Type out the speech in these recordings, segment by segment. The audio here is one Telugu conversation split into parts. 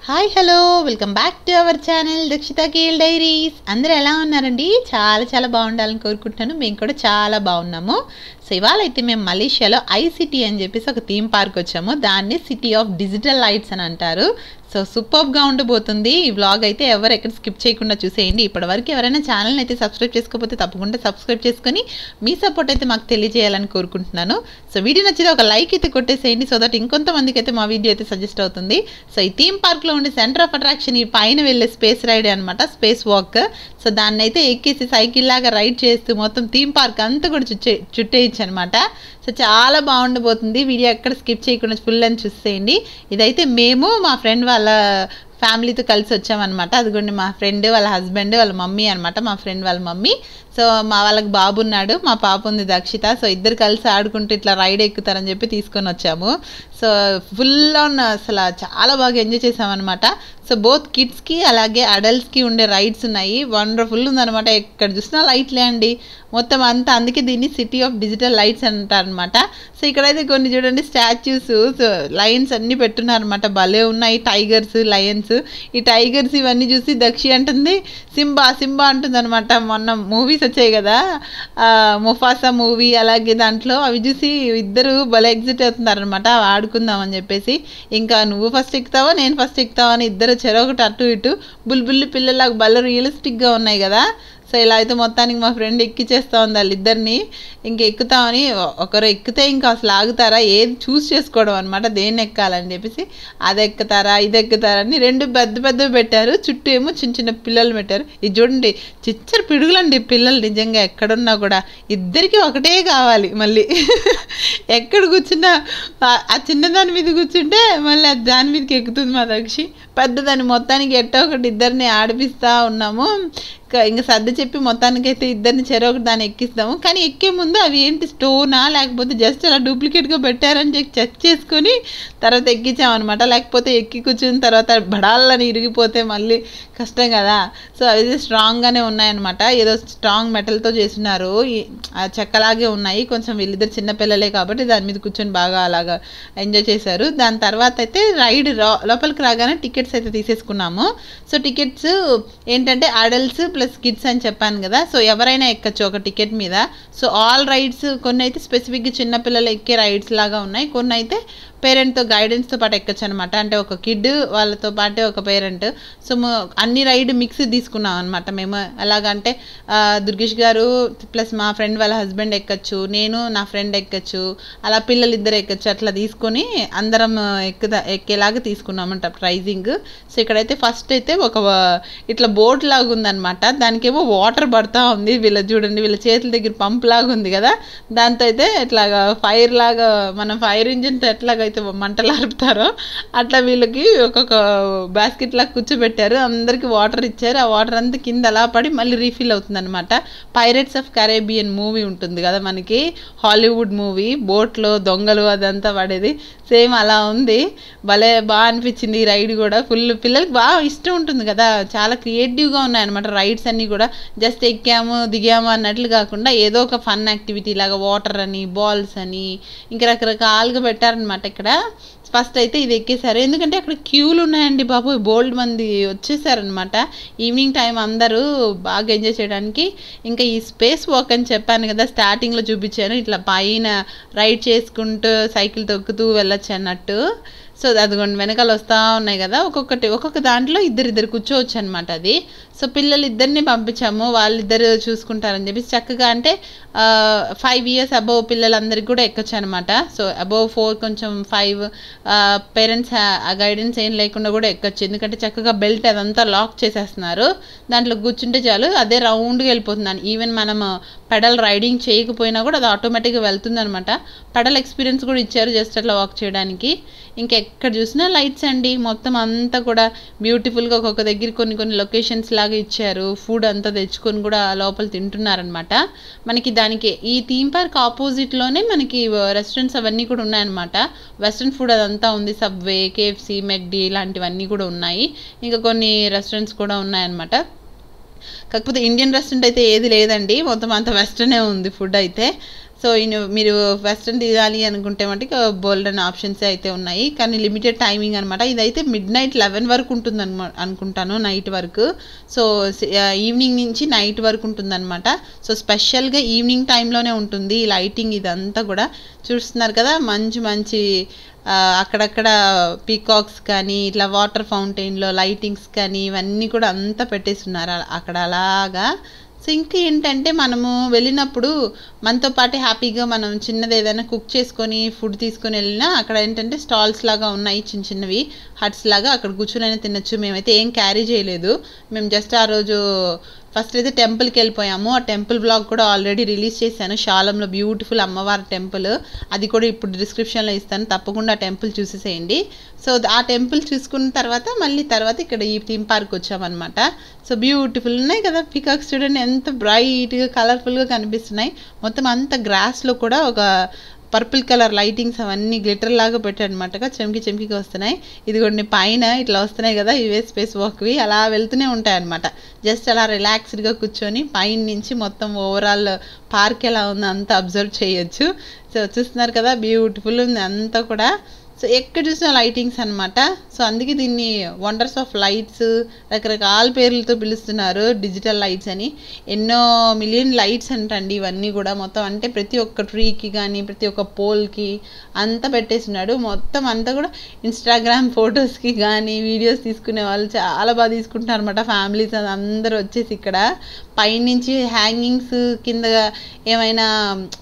Hi hello welcome back to our channel Dakshita Kale diaries. అందరూ ఎలా ఉన్నారండి? చాలా బాగుండాలని కోరుకుంటున్నాను. మేము కూడా చాలా బాగున్నాము. సో ఇవాళ అయితే మేము మలేషియాలో ఐసిటీ అని చెప్పేసి ఒక థీమ్ పార్క్ వచ్చాము. దాన్ని సిటీ ఆఫ్ డిజిటల్ లైట్స్ అని అంటారు. సో సూపర్గా ఉండబోతుంది ఈ వ్లాగ్ అయితే. ఎవరు ఎక్కడ స్కిప్ చేయకుండా చూసేయండి. ఇప్పటివరకు ఎవరైనా ఛానల్ని అయితే సబ్స్క్రైబ్ చేసుకోకపోతే తప్పకుండా సబ్స్క్రైబ్ చేసుకొని మీ సపోర్ట్ అయితే మాకు తెలియజేయాలని కోరుకుంటున్నాను. సో వీడియో నచ్చితే ఒక లైక్ అయితే కొట్టేసేయండి, సో దట్ ఇంకొంతమందికి అయితే మా వీడియో అయితే సజెస్ట్ అవుతుంది. సో ఈ థీమ్ పార్క్లో ఉండే సెంటర్ ఆఫ్ అట్రాక్షన్ ఈ పైన వెళ్ళే స్పేస్ రైడ్ అనమాట, స్పేస్ వాక్. సో దాన్ని అయితే ఎక్కేసి సైకిల్ లాగా రైడ్ చేస్తూ మొత్తం థీమ్ పార్క్ అంతా కూడా చుట్టేయచ్చు అనమాట. సో చాలా బాగుండబోతుంది. వీడియో ఎక్కడ స్కిప్ చేయకుండా ఫుల్ అని చూసేయండి. ఇదైతే మేము మా ఫ్రెండ్ వాళ్ళ ఫ్యామిలీతో కలిసి వచ్చామన్నమాట. అదిగోండి మా ఫ్రెండ్ వాళ్ళ హస్బెండ్ వాళ్ళ మమ్మీ అనమాట, మా ఫ్రెండ్ వాళ్ళ మమ్మీ. సో మా వాళ్ళకి బాబు ఉన్నాడు, మా పాప ఉంది దక్షిత. సో ఇద్దరు కలిసి ఆడుకుంటూ ఇట్లా రైడ్ ఎక్కుతారని చెప్పి తీసుకొని వచ్చాము. సో ఫుల్ ఆన్ అసలు చాలా బాగా ఎంజాయ్ చేసామన్నమాట. సో బోత్ కిడ్స్కి అలాగే అడల్ట్స్కి ఉండే రైడ్స్ ఉన్నాయి. వండర్ఫుల్ ఉందన్నమాట. ఎక్కడ చూసినా లైట్లే అండి మొత్తం అంతా. అందుకే దీన్ని సిటీ ఆఫ్ డిజిటల్ లైట్స్ అంటారనమాట. సో ఇక్కడైతే కొన్ని చూడండి స్టాచ్యూస్, లయన్స్ అన్నీ పెట్టున్నారనమాట. భలే ఉన్నాయి. Tigers, Lions. ఈ టైగర్స్ ఇవన్నీ చూసి దక్షి అంటుంది సింబా సింబా అంటుంది అనమాట. మొన్న మూవీస్ వచ్చాయి కదా, ముఫాసా మూవీ, అలాగే దాంట్లో అవి చూసి ఇద్దరు భలే ఎగ్జిట్ అవుతున్నారనమాట ఆడుకుందామని చెప్పేసి. ఇంకా నువ్వు ఫస్ట్ ఎక్కుతావా నేను ఫస్ట్ ఎక్కుతావా అని ఇద్దరు చెరొకటి అటు ఇటు బుల్బుల్లి పిల్లలకు భలే రియలిస్టిక్గా ఉన్నాయి కదా. సో ఇలా అయితే మొత్తానికి మా ఫ్రెండ్ ఎక్కిచ్చేస్తూ ఉంది వాళ్ళిద్దరిని. ఇంక ఎక్కుతామని, ఒకరు ఎక్కితే ఇంకా అసలు ఆగుతారా, ఏది చూస్ చేసుకోవడం అనమాట, దేన్ని ఎక్కాలని చెప్పేసి. అది ఎక్కుతారా ఇది ఎక్కుతారా అని రెండు పెద్ద పెట్టారు. చుట్టూ ఏమో చిన్న పిల్లలు పెట్టారు. ఇది చూడండి చిచ్చర పిడుగులండి పిల్లలు. నిజంగా ఎక్కడున్నా కూడా ఇద్దరికి ఒకటే కావాలి. మళ్ళీ ఎక్కడ కూర్చున్నా ఆ చిన్నదాని మీద కూర్చుంటే మళ్ళీ దాని మీదకి ఎక్కుతుంది మా దక్షి. పెద్దదాన్ని మొత్తానికి ఎట్టో ఒకటి ఇద్దరిని ఆడిపిస్తూ ఉన్నాము. ఇంకా సర్ది చెప్పి మొత్తానికైతే ఇద్దరిని చెరొకటి దాన్ని ఎక్కిస్తాము. కానీ ఎక్కే ముందు అవి ఏంటి స్టోనా లేకపోతే జస్ట్ అలా డూప్లికేట్గా పెట్టారని చెప్పి చెక్ చేసుకొని తర్వాత ఎక్కించామన్నమాట. లేకపోతే ఎక్కి కూర్చున్న తర్వాత బడాలని ఇరిగిపోతే మళ్ళీ కష్టం కదా. సో అవి స్ట్రాంగ్గానే ఉన్నాయన్నమాట. ఏదో స్ట్రాంగ్ మెటల్తో చేస్తున్నారు, చెక్కలాగే ఉన్నాయి. కొంచెం వీళ్ళిద్దరు చిన్నపిల్లలే కాబట్టి దాని మీద కూర్చొని బాగా అలాగా ఎంజాయ్ చేశారు. దాని తర్వాత అయితే రైడ్ లోపలికి రాగానే టికెట్స్ అయితే తీసేసుకున్నాము. సో టికెట్స్ ఏంటంటే అడల్ట్స్ ప్లస్ కిడ్స్ అని చెప్పాను కదా. సో ఎవరైనా ఎక్కచ్చు ఒక టికెట్ మీద. సో ఆల్ రైడ్స్, కొన్ని అయితే స్పెసిఫిక్గా చిన్నపిల్లలు ఎక్కే రైడ్స్ లాగా ఉన్నాయి, కొన్ని అయితే పేరెంట్తో గైడెన్స్తో పాటు ఎక్కచ్చు అనమాట. అంటే ఒక కిడ్ వాళ్ళతో పాటే ఒక పేరెంట్. సో అన్ని రైడ్ మిక్స్ తీసుకున్నాం అనమాట మేము. ఎలాగంటే దుర్గేష్ గారు ప్లస్ మా ఫ్రెండ్ వాళ్ళ హస్బెండ్ ఎక్కచ్చు, నేను నా ఫ్రెండ్ ఎక్కచ్చు, అలా పిల్లలు ఇద్దరు ఎక్కచ్చు. అట్లా తీసుకొని అందరం ఎక్కేలాగా తీసుకున్నామంట ప్రైజింగ్. సో ఇక్కడైతే ఫస్ట్ అయితే ఒక ఇట్లా బోట్ లాగా ఉందన్నమాట. దానికేమో వాటర్ పడుతూ ఉంది. వీళ్ళ చూడండి వీళ్ళ చేతుల దగ్గర పంప్ లాగా ఉంది కదా, దాంతో అయితే ఇట్లాగా ఫైర్ లాగా, మనం ఫైర్ ఇంజిన్తో ఎట్లాగైతే మంటలు ఆరుపుతారో అట్లా వీళ్ళకి ఒక్కొక్క బాస్కెట్ లాగా కూర్చోబెట్టారు. అందరికి వాటర్ ఇచ్చారు. ఆ వాటర్ అంతా కింద అలా పడి మళ్ళీ రీఫిల్ అవుతుంది అనమాట. పైరేట్స్ ఆఫ్ కరేబియన్ మూవీ ఉంటుంది కదా మనకి, హాలీవుడ్ మూవీ, బోట్లో దొంగలు అదంతా పడేది, సేమ్ అలా ఉంది. భలే బాగా అనిపించింది ఈ రైడ్ కూడా. ఫుల్ పిల్లలకి బాగా ఇష్టం ఉంటుంది కదా. చాలా క్రియేటివ్గా ఉన్నాయన్నమాట రైడ్స్ అన్నీ కూడా. జస్ట్ ఎక్కాము దిగాము అన్నట్లు కాకుండా ఏదో ఒక ఫన్ యాక్టివిటీ లాగా, వాటర్ అని, బాల్స్ అని, ఇంకా రకరకాలుగా పెట్టారనమాట. ఇక్కడ ఫస్ట్ అయితే ఇది ఎక్కేశారు. ఎందుకంటే అక్కడ క్యూలు ఉన్నాయండి బాబు, బోల్డ్ మంది వచ్చేసారనమాట. ఈవినింగ్ టైం అందరూ బాగా ఎంజాయ్ చేయడానికి. ఇంకా ఈ స్పేస్ వాక్ అని చెప్పాను కదా, స్టార్టింగ్లో చూపించాను. ఇట్లా పైన రైడ్ చేసుకుంటూ సైకిల్ తొక్కుతూ వెళ్ళొచ్చు అన్నట్టు. సో అదిగోండి వెనకాల వస్తూ ఉన్నాయి కదా, ఒక్కొక్క దాంట్లో ఇద్దరు కూర్చోవచ్చు అనమాట అది. సో పిల్లలు ఇద్దరిని పంపించాము, వాళ్ళిద్దరు చూసుకుంటారని చెప్పి. చక్కగా అంటే 5 years అబోవ్ పిల్లలందరికీ కూడా ఎక్కొచ్చు అనమాట. సో అబోవ్ 4 కొంచెం 5 పేరెంట్స్ గైడెన్స్ ఏం లేకుండా కూడా ఎక్కొచ్చు. ఎందుకంటే చక్కగా బెల్ట్ అదంతా లాక్ చేసేస్తున్నారు. దాంట్లో కూర్చుంటే చాలు అదే రౌండ్గా వెళ్ళిపోతుంది. ఈవెన్ మనం పెడల్ రైడింగ్ చేయకపోయినా కూడా అది ఆటోమేటిక్గా వెళ్తుంది అనమాట. పెడల్ ఎక్స్పీరియన్స్ కూడా ఇచ్చారు జస్ట్ అట్లా వాక్ చేయడానికి. ఇంకెక్కడ చూసినా లైట్స్ అండి మొత్తం అంతా కూడా బ్యూటిఫుల్గా. ఒక్కొక్క దగ్గర కొన్ని లొకేషన్స్ లాగా ఇచ్చారు. ఫుడ్ అంతా తెచ్చుకొని కూడా లోపల తింటున్నారనమాట. మనకి దానికి ఈ థీమ్ పార్క్ ఆపోజిట్లోనే మనకి రెస్టారెంట్స్ అవన్నీ కూడా ఉన్నాయన్నమాట. వెస్ట్రన్ ఫుడ్ అదంతా ఉంది. సబ్వే, కేఎఫ్సి, మెక్డీ ఇలాంటివన్నీ కూడా ఉన్నాయి. ఇంకా కొన్ని రెస్టారెంట్స్ కూడా ఉన్నాయన్నమాట. కాకపోతే ఇండియన్ రెస్టారెంట్ అయితే ఏది లేదండి, మొత్తం అంత వెస్టర్నే ఉంది ఫుడ్ అయితే. సో మీరు వెస్ట్రన్ తీయాలి అనుకుంటే మటుకు బోల్డెన్ ఆప్షన్స్ అయితే ఉన్నాయి, కానీ లిమిటెడ్ టైమింగ్ అనమాట. ఇదైతే మిడ్-నైట్ 11 వరకు ఉంటుంది అనుకుంటాను, నైట్ వరకు. సో ఈవినింగ్ నుంచి నైట్ వరకు ఉంటుందన్నమాట. సో స్పెషల్గా ఈవినింగ్ టైంలోనే ఉంటుంది ఈ లైటింగ్. ఇదంతా కూడా చూస్తున్నారు కదా, మంచి మంచి అక్కడక్కడ పీకాక్స్ కానీ ఇట్లా వాటర్ ఫౌంటైన్లో లైటింగ్స్ కానీ ఇవన్నీ కూడా అంతా పెట్టేస్తున్నారు అక్కడ అలాగా. సో ఇంకా ఏంటంటే మనము వెళ్ళినప్పుడు మనతో పాటు హ్యాపీగా మనం చిన్నది ఏదైనా కుక్ చేసుకొని ఫుడ్ తీసుకొని వెళ్ళినా అక్కడ ఏంటంటే స్టాల్స్ లాగా ఉన్నాయి, చిన్న చిన్నవి హట్స్ లాగా, అక్కడ కూర్చొని తినొచ్చు. మేమైతే ఏం క్యారీ చేయలేదు, మేము జస్ట్ ఆ రోజు ఫస్ట్ అయితే టెంపుల్కి వెళ్ళిపోయాము. ఆ టెంపుల్ బ్లాగ్ కూడా ఆల్రెడీ రిలీజ్ చేశాను, శాలంలో బ్యూటిఫుల్ అమ్మవారి టెంపుల్, అది కూడా ఇప్పుడు డిస్క్రిప్షన్లో ఇస్తాను, తప్పకుండా ఆ టెంపుల్ చూసేసేయండి. సో ఆ టెంపుల్ చూసుకున్న తర్వాత ఇక్కడ ఈ థీమ్ పార్క్ వచ్చామన్నమాట. సో బ్యూటిఫుల్ ఉన్నాయి కదా పీకాక్స్, చూడండి ఎంత బ్రైట్గా కలర్ఫుల్గా కనిపిస్తున్నాయి. మొత్తం అంత గ్రాస్లో కూడా ఒక పర్పుల్ కలర్ లైటింగ్స్ అవన్నీ గ్లిటర్ లాగా పెట్టాడనమాట, చెమ్కి వస్తున్నాయి. ఇదిగోండి పైన ఇట్లా వస్తున్నాయి కదా ఇవే స్పేస్ వాక్వి, అలా వెళ్తూనే ఉంటాయి అనమాట. జస్ట్ అలా రిలాక్స్డ్గా కూర్చొని పైన నుంచి మొత్తం ఓవరాల్ పార్క్ ఎలా ఉందో అంతా అబ్జర్వ్ చేయొచ్చు. సో చూస్తున్నారు కదా బ్యూటిఫుల్ ఉంది అంతా కూడా. సో ఎక్కడ చూసిన లైటింగ్స్ అనమాట. సో అందుకే దీన్ని వండర్స్ ఆఫ్ లైట్స్ రకరకాల పేర్లతో పిలుస్తున్నారు, డిజిటల్ లైట్స్ అని. ఎన్నో మిలియన్ లైట్స్ అంటండి ఇవన్నీ కూడా. మొత్తం అంటే ప్రతి ఒక్క ట్రీకి కానీ ప్రతి ఒక్క పోల్కి అంతా పెట్టేస్తున్నాడు. మొత్తం అంతా కూడా ఇన్స్టాగ్రామ్ ఫొటోస్కి కానీ వీడియోస్ తీసుకునే వాళ్ళు చాలా బాగా తీసుకుంటున్నారు అనమాట, ఫ్యామిలీస్ అందరూ వచ్చేసి ఇక్కడ పైనుంచి హ్యాంగింగ్స్ కింద ఏమైనా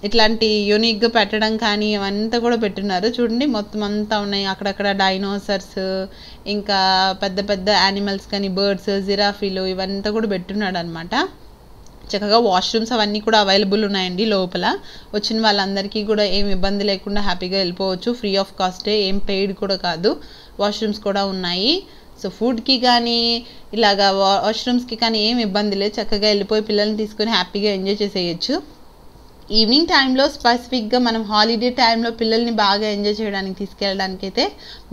ఇట్లాంటి యూనిక్గా పెట్టడం కానీ ఇవంతా కూడా పెట్టున్నారు. చూడండి మొత్తం అంతా ఉన్నాయి, అక్కడక్కడ డైనోసర్స్ ఇంకా పెద్ద పెద్ద యానిమల్స్ కానీ బర్డ్స్ జిరాఫీలు ఇవంతా కూడా పెట్టున్నాడు అనమాట. చక్కగా వాష్రూమ్స్ అవన్నీ కూడా అవైలబుల్ ఉన్నాయండి లోపల. వచ్చిన వాళ్ళందరికీ కూడా ఏం ఇబ్బంది లేకుండా హ్యాపీగా వెళ్ళిపోవచ్చు, ఫ్రీ ఆఫ్ కాస్టే, ఏం పెయిడ్ కూడా కాదు. వాష్రూమ్స్ కూడా ఉన్నాయి. సో ఫుడ్కి కానీ ఇలాగా వాష్రూమ్స్కి కానీ ఏం ఇబ్బంది లేదు, చక్కగా వెళ్ళిపోయి పిల్లల్ని తీసుకొని హ్యాపీగా ఎంజాయ్ చేసేయచ్చు. ఈవినింగ్ టైంలో స్పెసిఫిక్గా మనం హాలిడే టైంలో పిల్లల్ని బాగా ఎంజాయ్ చేయడానికి తీసుకెళ్ళడానికి అయితే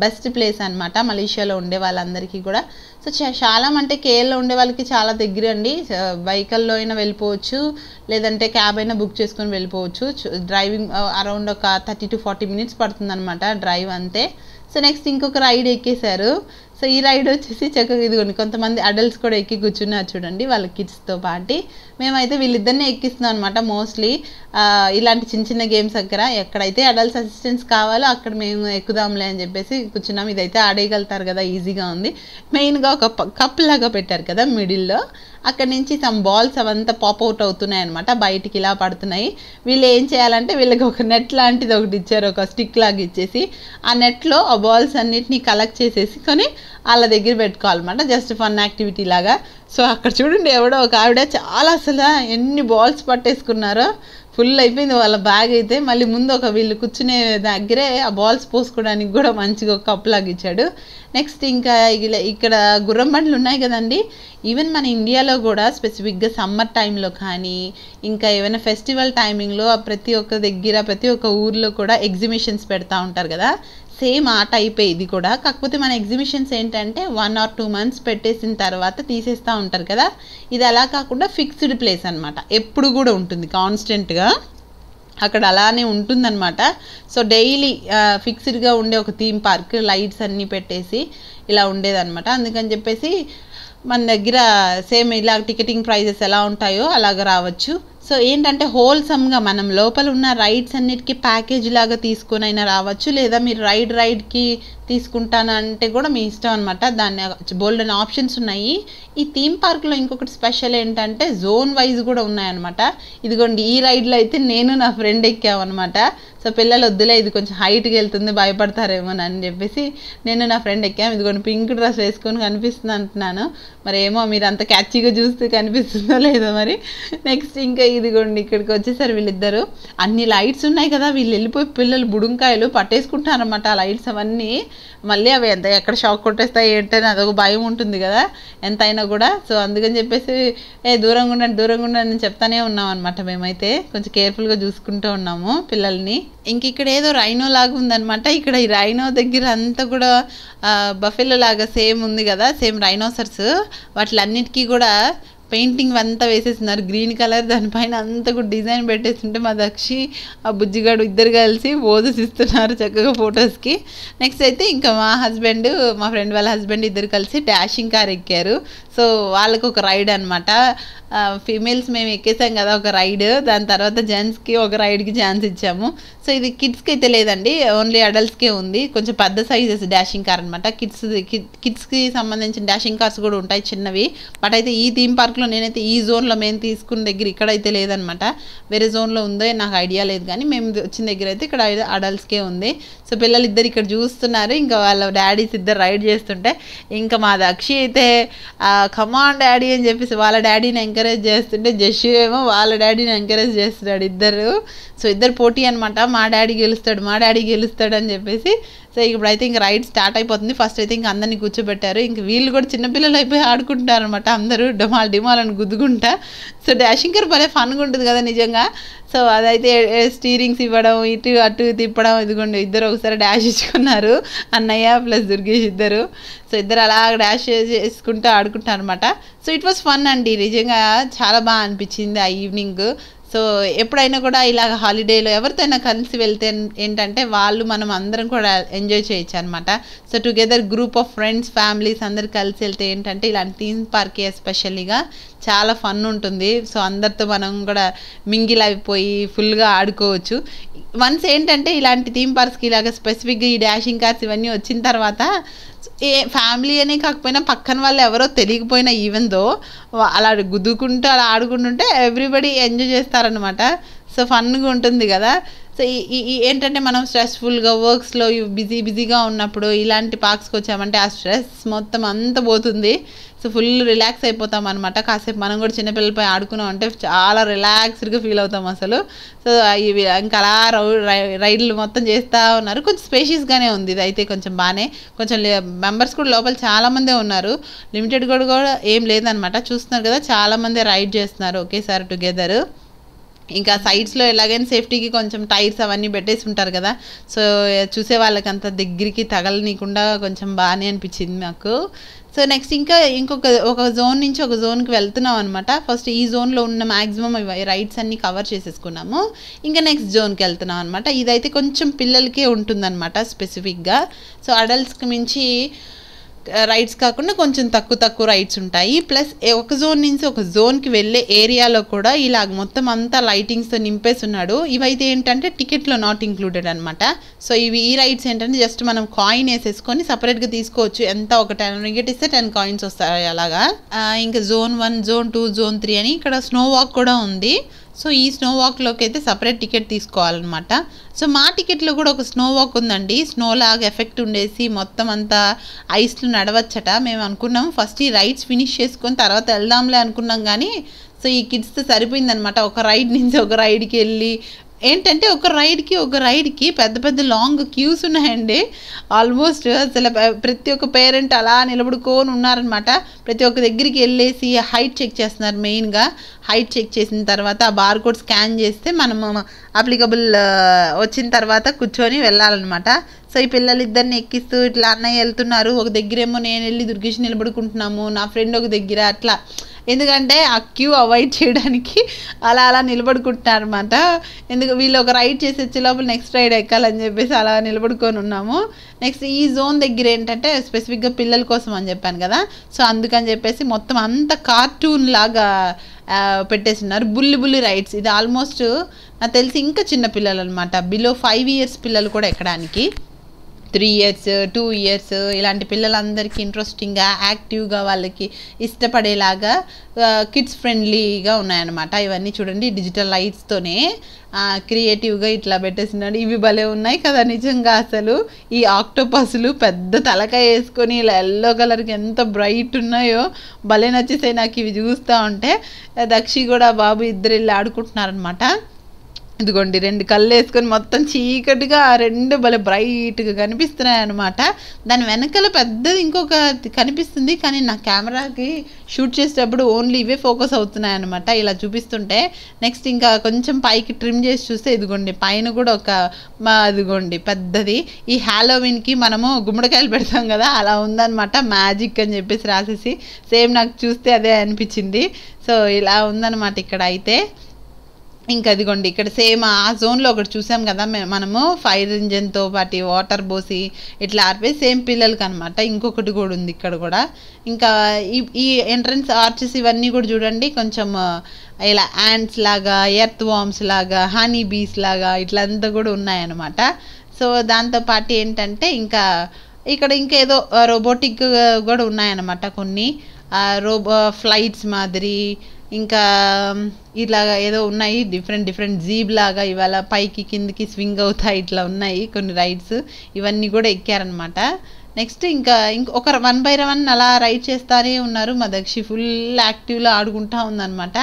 బెస్ట్ ప్లేస్ అనమాట మలేషియాలో ఉండే వాళ్ళందరికీ కూడా. సో శాలం అంటే కేఎల్లో ఉండే వాళ్ళకి చాలా దగ్గర అండి, వెహికల్లో అయినా వెళ్ళిపోవచ్చు, లేదంటే క్యాబ్ అయినా బుక్ చేసుకొని వెళ్ళిపోవచ్చు. డ్రైవింగ్ అరౌండ్ ఒక 30 to 40 minutes పడుతుంది అనమాట డ్రైవ్ అంతే. సో నెక్స్ట్ ఇంకొక రైడ్ ఎక్కేశారు. సో ఈ రైడ్ వచ్చేసి చక్కగా ఇదిగోండి కొంతమంది అడల్ట్స్ కూడా ఎక్కి కూర్చున్నారు చూడండి వాళ్ళ కిడ్స్తో పాటు. మేమైతే వీళ్ళిద్దరిని ఎక్కిస్తున్నాం అనమాట. మోస్ట్లీ ఇలాంటి చిన్న చిన్న గేమ్స్ దగ్గర ఎక్కడైతే అడల్ట్స్ అసిస్టెన్స్ కావాలో అక్కడ మేము ఎక్కుదాంలే అని చెప్పేసి కూర్చున్నాం. ఇదైతే ఆడేయగలుగుతారు కదా, ఈజీగా ఉంది. మెయిన్గా ఒక కప్ లాగా పెట్టారు కదా మిడిల్లో, అక్కడ నుంచి సమ్ బాల్స్ అవంతా పాప్అవుట్ అవుతున్నాయి అనమాట, బయటికి ఇలా పడుతున్నాయి. వీళ్ళు ఏం చేయాలంటే వీళ్ళకి ఒక నెట్ లాంటిది ఒకటి ఇచ్చారు, ఒక స్టిక్ లాగా ఇచ్చేసి ఆ నెట్లో ఆ బాల్స్ అన్నిటినీ కలెక్ట్ చేసేసి కొని వాళ్ళ దగ్గర పెట్టుకోవాలన్నమాట, జస్ట్ ఫన్ యాక్టివిటీ లాగా. సో అక్కడ చూడండి ఎవడో ఒక ఆవిడ చాలా అసలు ఎన్ని బాల్స్ పట్టేసుకున్నారో, ఫుల్ అయిపోయింది వాళ్ళ బ్యాగ్ అయితే. మళ్ళీ ముందు ఒక వీళ్ళు కూర్చునే దగ్గరే ఆ బాల్స్ పోసుకోవడానికి కూడా మంచిగా ఒక కప్ లాగా ఇచ్చాడు. నెక్స్ట్ ఇంకా ఇక్కడ గుర్రం బండ్లు ఉన్నాయి కదండి, ఈవెన్ మన ఇండియాలో కూడా స్పెసిఫిక్గా సమ్మర్ టైంలో కానీ ఇంకా ఏమైనా ఫెస్టివల్ టైమింగ్లో ప్రతి ఒక్క దగ్గర ప్రతి ఒక్క ఊర్లో కూడా ఎగ్జిబిషన్స్ పెడతా ఉంటారు కదా, సేమ్ ఆ టైపే ఇది కూడా. కాకపోతే మన ఎగ్జిబిషన్స్ ఏంటంటే 1 or 2 months పెట్టేసిన తర్వాత తీసేస్తూ ఉంటారు కదా, ఇది అలా కాకుండా ఫిక్స్డ్ ప్లేస్ అనమాట, ఎప్పుడు కూడా ఉంటుంది కాన్స్టెంట్గా అక్కడ అలానే ఉంటుందన్నమాట. సో డైలీ ఫిక్స్డ్గా ఉండే ఒక థీమ్ పార్క్, లైట్స్ అన్నీ పెట్టేసి ఇలా ఉండేదన్నమాట. అందుకని చెప్పేసి మన దగ్గర సేమ్ ఇలా టికెటింగ్ ప్రైజెస్ ఎలా ఉంటాయో అలాగ రావచ్చు. సో ఏంటంటే హోల్సమ్గా మనం లోపల ఉన్న రైడ్స్ అన్నిటికీ ప్యాకేజ్ లాగా తీసుకొని అయినా రావచ్చు, లేదా మీరు రైడ్కి తీసుకుంటాను అంటే కూడా మీ ఇష్టం అనమాట. దాన్ని బోల్డెన్ ఆప్షన్స్ ఉన్నాయి. ఈ థీమ్ పార్క్లో ఇంకొకటి స్పెషల్ ఏంటంటే జోన్ వైజ్ కూడా ఉన్నాయన్నమాట. ఇదిగోండి ఈ రైడ్లో అయితే నేను నా ఫ్రెండ్ ఎక్కామన్నమాట. సో పిల్లలు వద్దులే ఇది కొంచెం హైట్కి వెళ్తుంది భయపడతారేమో అని చెప్పేసి నేను నా ఫ్రెండ్ ఎక్కాము. ఇదిగోండి పింక్ డ్రెస్ వేసుకొని కనిపిస్తుంది అంటున్నాను, మరి ఏమో మీరు అంత క్యాచీగా చూస్తే కనిపిస్తుందో లేదో మరి. నెక్స్ట్ ఇంకా ఇదిగోండి ఇక్కడికి వచ్చేసరి వీళ్ళిద్దరు, అన్ని లైట్స్ ఉన్నాయి కదా, వీళ్ళు వెళ్ళిపోయి పిల్లలు బుడుంకాయలు పట్టేసుకుంటారన్నమాట ఆ లైట్స్ అవన్నీ. మళ్ళీ అవి ఎంత ఎక్కడ షాక్ కొట్టేస్తాయి ఏంటని అదొక భయం ఉంటుంది కదా ఎంతైనా కూడా. సో అందుకని చెప్పేసి దూరంగా ఉండండి అని చెప్తానే ఉన్నాం అనమాట. మేమైతే కొంచెం కేర్ఫుల్గా చూసుకుంటూ ఉన్నాము పిల్లల్ని. ఇంక ఇక్కడ ఏదో రైనో లాగా ఉందనమాట. ఇక్కడ ఈ రైనో దగ్గర అంతా కూడా బఫెలో లాగా సేమ్ ఉంది కదా, సేమ్ రైనోసర్స్, వాటిలన్నిటికీ కూడా పెయింటింగ్ అంతా వేసేస్తున్నారు గ్రీన్ కలర్, దానిపైన అంతా కూడా డిజైన్ పెట్టేస్తుంటే మా దక్షి ఆ బుజ్జిగాడు ఇద్దరు కలిసి పోజెస్ ఇస్తున్నారు చక్కగా ఫొటోస్కి. నెక్స్ట్ అయితే ఇంకా మా హస్బెండ్, మా ఫ్రెండ్ వాళ్ళ హస్బెండ్ ఇద్దరు కలిసి డాషింగ్ కార్ ఎక్కారు. సో వాళ్ళకు ఒక రైడ్ అనమాట. ఫీమేల్స్ మేము ఎక్కేసాం కదా ఒక రైడ్, దాని తర్వాత జెంట్స్కి ఒక రైడ్కి ఛాన్స్ ఇచ్చాము. సో ఇది కిడ్స్కి అయితే లేదండి, ఓన్లీ అడల్ట్స్కే ఉంది. కొంచెం పెద్ద సైజెస్ డాషింగ్ కార్ అనమాట. కిడ్స్కి సంబంధించిన డాషింగ్ కార్స్ కూడా ఉంటాయి చిన్నవి. బట్ అయితే ఈ థీమ్ పార్క్లో నేనైతే ఈ జోన్లో మేము తీసుకున్న దగ్గర ఇక్కడైతే లేదనమాట. వేరే జోన్లో ఉందో నాకు ఐడియా లేదు, కానీ మేము వచ్చిన దగ్గర అయితే ఇక్కడ అడల్ట్స్కే ఉంది. సో పిల్లలు ఇద్దరు ఇక్కడ చూస్తున్నారు, ఇంకా వాళ్ళ డాడీస్ ఇద్దరు రైడ్ చేస్తుంటే ఇంకా మా దక్షి అయితే కమాన్ డాడీ అని చెప్పేసి వాళ్ళ డాడీని ఎంకరేజ్ చేస్తుంటే జష్ ఏమో వాళ్ళ డాడీని ఎంకరేజ్ చేస్తున్నాడు ఇద్దరు. సో ఇద్దరు పోటీ అనమాట, మా డాడీ గెలుస్తాడు అని చెప్పేసి. సో ఇప్పుడైతే ఇంకా రైడ్ స్టార్ట్ అయిపోతుంది. ఫస్ట్ అయితే ఇంకా అందరినీ కూర్చోబెట్టారు, ఇంక వీళ్ళు కూడా చిన్నపిల్లలు అయిపోయి ఆడుకుంటారు అనమాట, అందరూ డిమాల్ అని గుద్దుకుంటా. సో డాషింగ్ కార్ భలే ఫన్గా ఉంటుంది కదా నిజంగా. సో అదైతే స్టీరింగ్స్ ఇవ్వడం, ఇటు అటు తిప్పడం, ఇదిగోండి ఇద్దరు ఒకసారి డాష్ ఇచ్చుకున్నారు, అన్నయ్య ప్లస్ దుర్గేష్ ఇద్దరు. సో ఇద్దరు అలా డాష్ చేసుకుంటూ ఆడుకుంటారు అనమాట. సో ఇట్ వాస్ ఫన్ అండి, నిజంగా చాలా బాగా అనిపించింది ఆ ఈవినింగ్. సో ఎప్పుడైనా కూడా ఇలాగ హాలిడేలో ఎవరితోనైనా కలిసి వెళ్తే ఏంటంటే మనం అందరం కూడా ఎంజాయ్ చేయొచ్చు అనమాట. So together group of friends, families అందరు కలిసి వెళ్తే ఏంటంటే ఇలాంటి థీమ్ పార్క్ ఎస్పెషల్లీగా చాలా ఫన్ ఉంటుంది. సో అందరితో మనం కూడా మింగిల్ అయిపోయి ఫుల్గా ఆడుకోవచ్చు. వన్స్ ఏంటంటే ఇలాంటి థీమ్ పార్క్స్కి ఇలాగ స్పెసిఫిక్గా ఈ డాషింగ్ కార్స్ ఇవన్నీ వచ్చిన తర్వాత ఫ్యామిలీ అనే కాకపోయినా పక్కన వాళ్ళు ఎవరో తెలియకపోయినా ఈవెన్ దో అలా గుద్దుకుంటూ అలా ఆడుకుంటుంటే ఎవ్రీబడి ఎంజాయ్ చేస్తారనమాట. సో ఫన్గా ఉంటుంది కదా. సో ఈ ఏంటంటే మనం స్ట్రెస్ఫుల్గా వర్క్స్లో బిజీగా ఉన్నప్పుడు ఇలాంటి పార్క్స్కి వచ్చామంటే ఆ స్ట్రెస్ మొత్తం అంతా పోతుంది. సో ఫుల్ రిలాక్స్ అయిపోతాం అనమాట. కాసేపు మనం కూడా చిన్నపిల్లలపై ఆడుకున్నాం అంటే చాలా రిలాక్స్డ్గా ఫీల్ అవుతాం అసలు. సో ఇవి ఇంకా అలా రైడ్లు మొత్తం చేస్తూ ఉన్నారు. కొంచెం స్పేషియస్గానే ఉంది ఇది అయితే, కొంచెం బాగానే, కొంచెం మెంబర్స్ కూడా లోపల చాలామందే ఉన్నారు, లిమిటెడ్ కూడా ఏం లేదనమాట. చూస్తున్నారు కదా చాలామంది రైడ్ చేస్తున్నారు ఒకేసారి టుగెదర్. ఇంకా సైడ్స్లో ఎలాగైనా సేఫ్టీకి కొంచెం టైర్స్ అవన్నీ పెట్టేసి ఉంటారు కదా. సో చూసే వాళ్ళకి అంత దగ్గరికి తగలనీయకుండా కొంచెం బాగానే అనిపించింది నాకు. సో నెక్స్ట్ ఒక జోన్ నుంచి ఒక జోన్కి వెళ్తున్నాం అనమాట. ఫస్ట్ ఈ జోన్లో ఉన్న మ్యాక్సిమం రైడ్స్ అన్నీ కవర్ చేసేసుకున్నాము. ఇంకా నెక్స్ట్ జోన్కి వెళ్తున్నాం అనమాట. ఇదైతే కొంచెం పిల్లలకే ఉంటుందన్నమాట స్పెసిఫిక్గా. సో అడల్ట్స్కి మించి రైడ్స్ కాకుండా కొంచెం తక్కువ రైడ్స్ ఉంటాయి. ప్లస్ ఒక జోన్ నుంచి ఒక జోన్కి వెళ్ళే ఏరియాలో కూడా ఇలాగ మొత్తం అంతా లైటింగ్స్తో నింపేసి ఉన్నాడు. ఇవైతే ఏంటంటే టికెట్లో నాట్ ఇంక్లూడెడ్ అనమాట. సో ఈ రైడ్స్ ఏంటంటే జస్ట్ మనం కాయిన్ వేసేసుకొని సపరేట్గా తీసుకోవచ్చు. ఎంత ఒక 10 ringgit ఇస్తే 10 coins వస్తాయి అలాగా. ఇంకా జోన్ 1, జోన్ 2, జోన్ 3 అని ఇక్కడ స్నో వాక్ కూడా ఉంది. సో ఈ స్నో వాక్లోకి అయితే సపరేట్ టికెట్ తీసుకోవాలన్నమాట. సో మా టికెట్లో కూడా ఒక స్నో వాక్ ఉందండి. స్నో లాగా ఎఫెక్ట్ ఉండేసి మొత్తం అంతా ఐస్లో నడవచ్చట. మేము అనుకున్నాం ఫస్ట్ ఈ రైడ్స్ ఫినిష్ చేసుకొని తర్వాత వెళ్దాంలే అనుకున్నాం, కానీ సో ఈ కిడ్స్తో సరిపోయిందనమాట. ఒక రైడ్ నుంచి ఒక రైడ్కి వెళ్ళి ఏంటంటే ఒక రైడ్కి పెద్ద లాంగ్ క్యూస్ ఉన్నాయండి. ఆల్మోస్ట్ అసలు ప్రతి ఒక్క పేరెంట్ అలా నిలబడుకొని ఉన్నారనమాట. ప్రతి ఒక్క దగ్గరికి వెళ్ళేసి హైట్ చెక్ చేస్తున్నారు. మెయిన్గా హైట్ చెక్ చేసిన తర్వాత ఆ బార్ కోడ్ స్కాన్ చేస్తే మనం అప్లికబుల్ వచ్చిన తర్వాత కూర్చొని వెళ్ళాలన్నమాట. సో ఈ పిల్లలిద్దరిని ఎక్కిస్తూ ఇట్లా అన్నయ్య వెళ్తున్నారు. ఒక దగ్గరేమో నేను వెళ్ళి దుర్గేష్ నిలబడుకుంటున్నాము, నా ఫ్రెండ్ ఒక దగ్గర అట్లా. ఎందుకంటే ఆ క్యూ అవాయిడ్ చేయడానికి అలా నిలబడుకుంటున్నారు అనమాట. వీళ్ళు ఒక రైడ్ చేసి వచ్చే లోపల నెక్స్ట్ రైడ్ ఎక్కాలని చెప్పేసి అలా నిలబడుకొని ఉన్నాము. నెక్స్ట్ ఈ జోన్ దగ్గర ఏంటంటే స్పెసిఫిక్గా పిల్లల కోసం అని చెప్పాను కదా. సో అందుకని చెప్పేసి మొత్తం అంత కార్టూన్ లాగా పెట్టేస్తున్నారు. బుల్లి రైడ్స్. ఇది ఆల్మోస్ట్ నాకు తెలిసి ఇంకా చిన్న పిల్లలు అనమాట, బిలో 5 years పిల్లలు కూడా ఎక్కడానికి. 3 years, 2 years ఇలాంటి పిల్లలందరికీ ఇంట్రెస్టింగ్గా యాక్టివ్గా వాళ్ళకి ఇష్టపడేలాగా కిడ్స్ ఫ్రెండ్లీగా ఉన్నాయన్నమాట. ఇవన్నీ చూడండి డిజిటల్ లైట్స్తోనే క్రియేటివ్గా ఇట్లా పెట్టేసినాడు. ఇవి భలే ఉన్నాయి కదా నిజంగా. అసలు ఈ ఆక్టోపస్లు పెద్ద తలకాయ వేసుకొని ఇలా ఎల్లో కలర్కి ఎంత బ్రైట్ ఉన్నాయో భలే నచ్చేసాయి నాకు ఇవి చూస్తూ ఉంటే. దక్షి కూడా బాబు ఇద్దరు వెళ్ళి ఆడుకుంటున్నారనమాట. ఇదిగోండి 2 కళ్ళు వేసుకొని మొత్తం చీకటిగా 2 భలే బ్రైట్గా కనిపిస్తున్నాయి అనమాట. దాని వెనకాల పెద్దది ఇంకొక కనిపిస్తుంది, కానీ నా కెమెరాకి షూట్ చేసేటప్పుడు ఓన్లీ ఇవే ఫోకస్ అవుతున్నాయి అనమాట ఇలా చూపిస్తుంటే. నెక్స్ట్ ఇంకా కొంచెం పైకి ట్రిమ్ చేసి చూస్తే ఇదిగోండి పైన కూడా ఇదిగోండి పెద్దది. ఈ హ్యాలోవిన్కి మనము గుమ్మడికాయలు పెడతాం కదా, అలా ఉందన్నమాట. మ్యాజిక్ అని చెప్పేసి రాసేసి సేమ్ నాకు చూస్తే అదే అనిపించింది. సో ఇలా ఉందన్నమాట ఇక్కడ అయితే. ఇంకా అదిగోండి ఇక్కడ సేమ్ ఆ జోన్లో ఒకటి చూసాం కదా మనము, ఫైర్ ఇంజన్తో పాటు వాటర్ పోసి ఇట్లా ఆర్పేసి సేమ్ పిల్లలకి అనమాట. ఇంకొకటి కూడా ఉంది ఇక్కడ కూడా. ఇంకా ఈ ఎంట్రన్స్ ఆర్చెస్ ఇవన్నీ కూడా చూడండి కొంచెం ఇలా యాంట్స్ లాగా, ఎర్త్ వామ్స్ లాగా, హనీ బీస్ లాగా ఇట్లంతా కూడా ఉన్నాయన్నమాట. సో దాంతోపాటు ఏంటంటే ఇంకా ఇక్కడ ఇంకేదో రోబోటిక్ కూడా ఉన్నాయన్నమాట కొన్ని, ఫ్లైట్స్ మాదిరి. ఇంకా ఇలాగా ఏదో ఉన్నాయి డిఫరెంట్ జీబ్ లాగా, ఇవాళ పైకి కిందికి స్వింగ్ అవుతాయి ఇట్లా ఉన్నాయి కొన్ని రైడ్స్. ఇవన్నీ కూడా ఎక్కారనమాట. నెక్స్ట్ ఇంకా ఒక 1 by 1 అలా రైడ్ చేస్తానే ఉన్నారు. మా దక్షి ఫుల్ యాక్టివ్లో ఆడుకుంటా ఉందన్నమాట.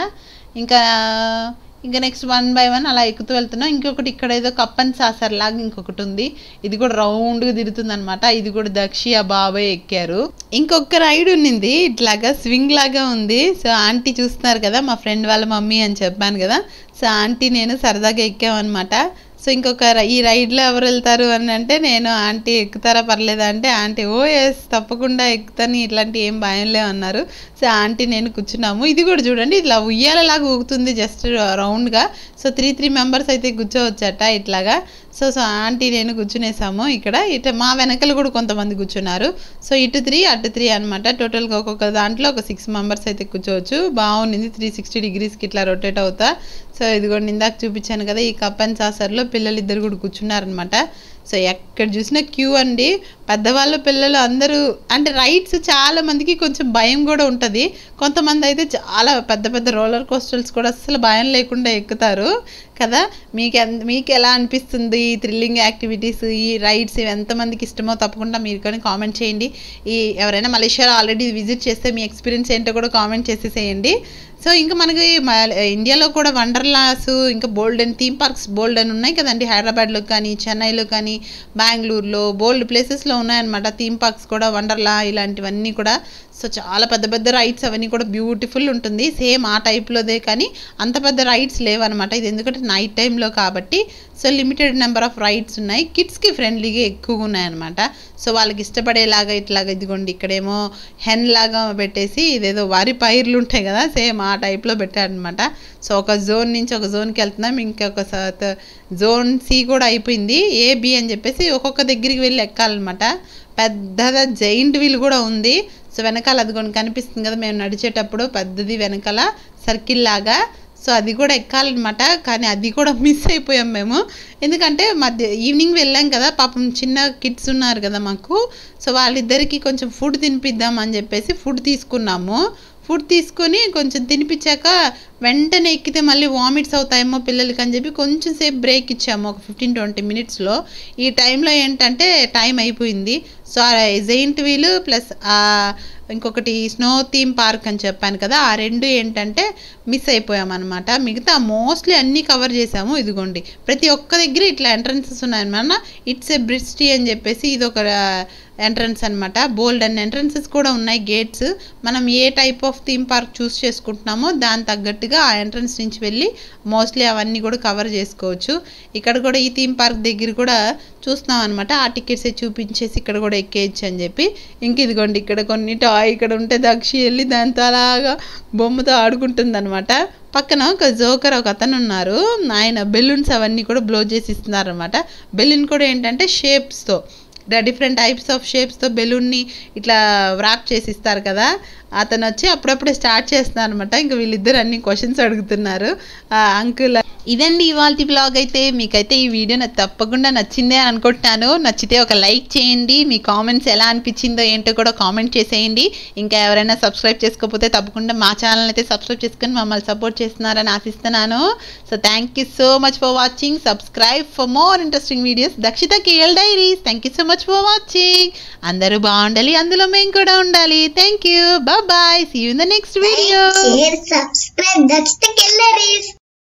ఇంకా నెక్స్ట్ 1 by 1 అలా ఎక్కుతూ వెళ్తున్నాం. ఇంకొకటి ఇక్కడ ఏదో కప్పన్ సాసర్ లాగా ఇంకొకటి ఉంది, ఇది కూడా రౌండ్గా తిరుగుతుంది అనమాట. ఇది కూడా దక్షి ఆ బాబాయ్ ఎక్కారు. ఇంకొక రైడ్ ఉన్నింది ఇట్లాగా స్వింగ్ లాగా ఉంది. సో ఆంటీ చూస్తున్నారు కదా, మా ఫ్రెండ్ వాళ్ళ మమ్మీ అని చెప్పాను కదా. సో ఆంటీ నేను సరదాగా ఎక్కామన్నమాట. సో ఈ రైడ్లో ఎవరు వెళ్తారు అని అంటే నేను ఆంటీ ఎక్కుతారా పర్లేదా అంటే ఆంటీ ఎస్ తప్పకుండా ఎక్కుతాను, ఇట్లాంటి ఏం భయం లేవన్నారు. సో ఆంటీ నేను కూర్చున్నాము. ఇది కూడా చూడండి ఇట్లా ఉయ్యాలలాగా ఊగుతుంది జస్ట్ రౌండ్గా. సో 3 మెంబర్స్ అయితే కూర్చోవచ్చట ఇట్లాగా. సో ఆంటీ నేను కూర్చునేసాము ఇక్కడ. ఇటు మా వెనకలు కూడా కొంతమంది కూర్చున్నారు. సో ఇటు 3 అటు 3 అనమాట. టోటల్గా ఒక్కొక్క దాంట్లో ఒక 6 మెంబర్స్ అయితే కూర్చోవచ్చు. బాగుంది 360 degreesకి ఇట్లా రొటేట్ అవుతా. సో ఇదిగోండి ఇందాక చూపించాను కదా ఈ కప్పన్ సాసర్లో పిల్లలు 2 కూడా కూర్చున్నారనమాట. సో ఎక్కడ చూసినా క్యూ అండి, పెద్దవాళ్ళు పిల్లలు అందరూ. అంటే రైడ్స్ చాలా మందికి కొంచెం భయం కూడా ఉంటుంది. కొంతమంది అయితే చాలా పెద్ద రోలర్ కోస్టర్స్ కూడా అస్సలు భయం లేకుండా ఎక్కుతారు కదా. మీకు ఎలా అనిపిస్తుంది ఈ థ్రిల్లింగ్ యాక్టివిటీస్, ఈ రైడ్స్ ఎంతమందికి ఇష్టమో తప్పకుండా మీరు కానీ కామెంట్ చేయండి. ఎవరైనా మలేషియాలో ఆల్రెడీ విజిట్ చేస్తే మీ ఎక్స్పీరియన్స్ ఏంటో కూడా కామెంట్ చేసేసేయండి. సో ఇంకా మనకి ఇండియాలో కూడా వండర్లాస్ ఇంకా బోల్డెన్ థీమ్ పార్క్స్ బోల్డెన్ ఉన్నాయి కదండి. హైదరాబాద్లో కానీ, చెన్నైలో కానీ, బెంగళూరులో బోల్డ్ ప్లేసెస్లో ఉన్నాయన్నమాట థీమ్ పార్క్స్ కూడా, వండర్లా ఇలాంటివన్నీ కూడా. సో చాలా పెద్ద రైడ్స్ అవన్నీ కూడా బ్యూటిఫుల్ ఉంటుంది. సేమ్ ఆ టైప్లోదే కానీ అంత పెద్ద రైడ్స్ లేవన్నమాట. ఇది ఎందుకంటే నైట్ టైంలో కాబట్టి. So limited number of rides ఉన్నాయి. కిడ్స్కి ఫ్రెండ్లీగా ఎక్కువగా ఉన్నాయన్నమాట. సో వాళ్ళకి ఇష్టపడేలాగా ఇట్లాగా ఇదిగోండి ఇక్కడేమో హెన్ లాగా పెట్టేసి ఇదేదో వరి పైర్లు ఉంటాయి కదా సేమ్ ఆ టైప్లో పెట్టారనమాట. సో ఒక జోన్ నుంచి ఒక జోన్కి వెళ్తున్నాం. ఇంకొక జోన్ సి కూడా అయిపోయింది, ఏ బి అని చెప్పేసి ఒక్కొక్క దగ్గరికి వెళ్ళి ఎక్కాలన్నమాట. పెద్దగా జైంట్ వీల్ కూడా ఉంది. సో వెనకాల అదిగోండి కనిపిస్తుంది కదా మేము నడిచేటప్పుడు పెద్దది వెనకాల సర్కిల్ లాగా. సో అది కూడా ఎక్కాలన్నమాట, కానీ అది కూడా మిస్ అయిపోయాం మేము. ఎందుకంటే ఈవినింగ్ వెళ్ళాం కదా, పాపం చిన్న కిడ్స్ ఉన్నారు కదా మాకు. సో వాళ్ళిద్దరికి కొంచెం ఫుడ్ తినిపిద్దాం అని చెప్పేసి ఫుడ్ తీసుకున్నాము. ఫుడ్ తీసుకొని కొంచెం తినిపించాక వెంటనే ఎక్కితే మళ్ళీ వామిట్స్ అవుతాయేమో పిల్లలకి అని చెప్పి కొంచెం సేపు బ్రేక్ ఇచ్చాము ఒక 15-20 minutesలో. ఈ టైంలో ఏంటంటే టైం అయిపోయింది. సో జైంట్ వీల్ ప్లస్ ఇంకొకటి స్నో థీమ్ పార్క్ అని చెప్పాను కదా, ఆ 2 ఏంటంటే మిస్ అయిపోయామన్నమాట. మిగతా మోస్ట్లీ అన్నీ కవర్ చేసాము. ఇదిగోండి ప్రతి ఒక్క దగ్గర ఇట్లా ఎంట్రన్సెస్ ఉన్నాయన్నమాట. ఇట్స్ ఏ బ్రిడ్జ్ అని చెప్పేసి ఇది ఒక ఎంట్రన్స్ అనమాట. బోల్డ్ అండ్ ఎంట్రన్సెస్ కూడా ఉన్నాయి, గేట్స్. మనం ఏ టైప్ ఆఫ్ థీమ్ పార్క్ చూస్ చేసుకుంటున్నామో దాని తగ్గట్టుగా ఆ ఎంట్రన్స్ నుంచి వెళ్ళి మోస్ట్లీ అవన్నీ కూడా కవర్ చేసుకోవచ్చు. ఇక్కడ కూడా ఈ థీమ్ పార్క్ దగ్గర కూడా చూస్తున్నాం అనమాట. ఆ టికెట్స్ చూపించేసి ఇక్కడ కూడా ఎక్కేయచ్చు అని చెప్పి. ఇంక ఇదిగోండి ఇక్కడ కొన్ని టాయ్ ఇక్కడ ఉంటే దక్షి వెళ్ళి దాంతో అలాగా బొమ్మతో ఆడుకుంటుంది అనమాట. పక్కన ఒక జోకర్ ఒక అతను ఉన్నారు, ఆయన బెలూన్స్ అవన్నీ కూడా బ్లో చేసి ఇస్తున్నారు అనమాట. బెలూన్ కూడా ఏంటంటే షేప్స్తో డిఫరెంట్ టైప్స్ ఆఫ్ షేప్స్తో బెలూన్ని ఇట్లా వ్రాప్ చేసి ఇస్తారు కదా, అతను వచ్చి అప్పుడప్పుడే స్టార్ట్ చేస్తున్నారు అనమాట. ఇంకా వీళ్ళిద్దరు అన్ని క్వశ్చన్స్ అడుగుతున్నారు అంకుల్. ఇదండి ఇవాళ బ్లాగ్ అయితే. మీకైతే ఈ వీడియో నాకు తప్పకుండా నచ్చిందే అని అనుకుంటున్నాను. నచ్చితే ఒక లైక్ చేయండి, మీ కామెంట్స్ ఎలా అనిపించిందో ఏంటో కూడా కామెంట్ చేసేయండి. ఇంకా ఎవరైనా సబ్స్క్రైబ్ చేసుకోకపోతే తప్పకుండా మా ఛానల్ అయితే సబ్స్క్రైబ్ చేసుకొని మమ్మల్ని సపోర్ట్ చేస్తున్నారని ఆశిస్తున్నాను. So thank you so much for watching. Subscribe for more interesting videos. Dakshitha KL Diaries. Thank you so much for watching. అందరూ బాగుండాలి, అందులో మేము కూడా ఉండాలి. Thank you. Bye. See you in the next video. Share, subscribe. That's the KL Diaries.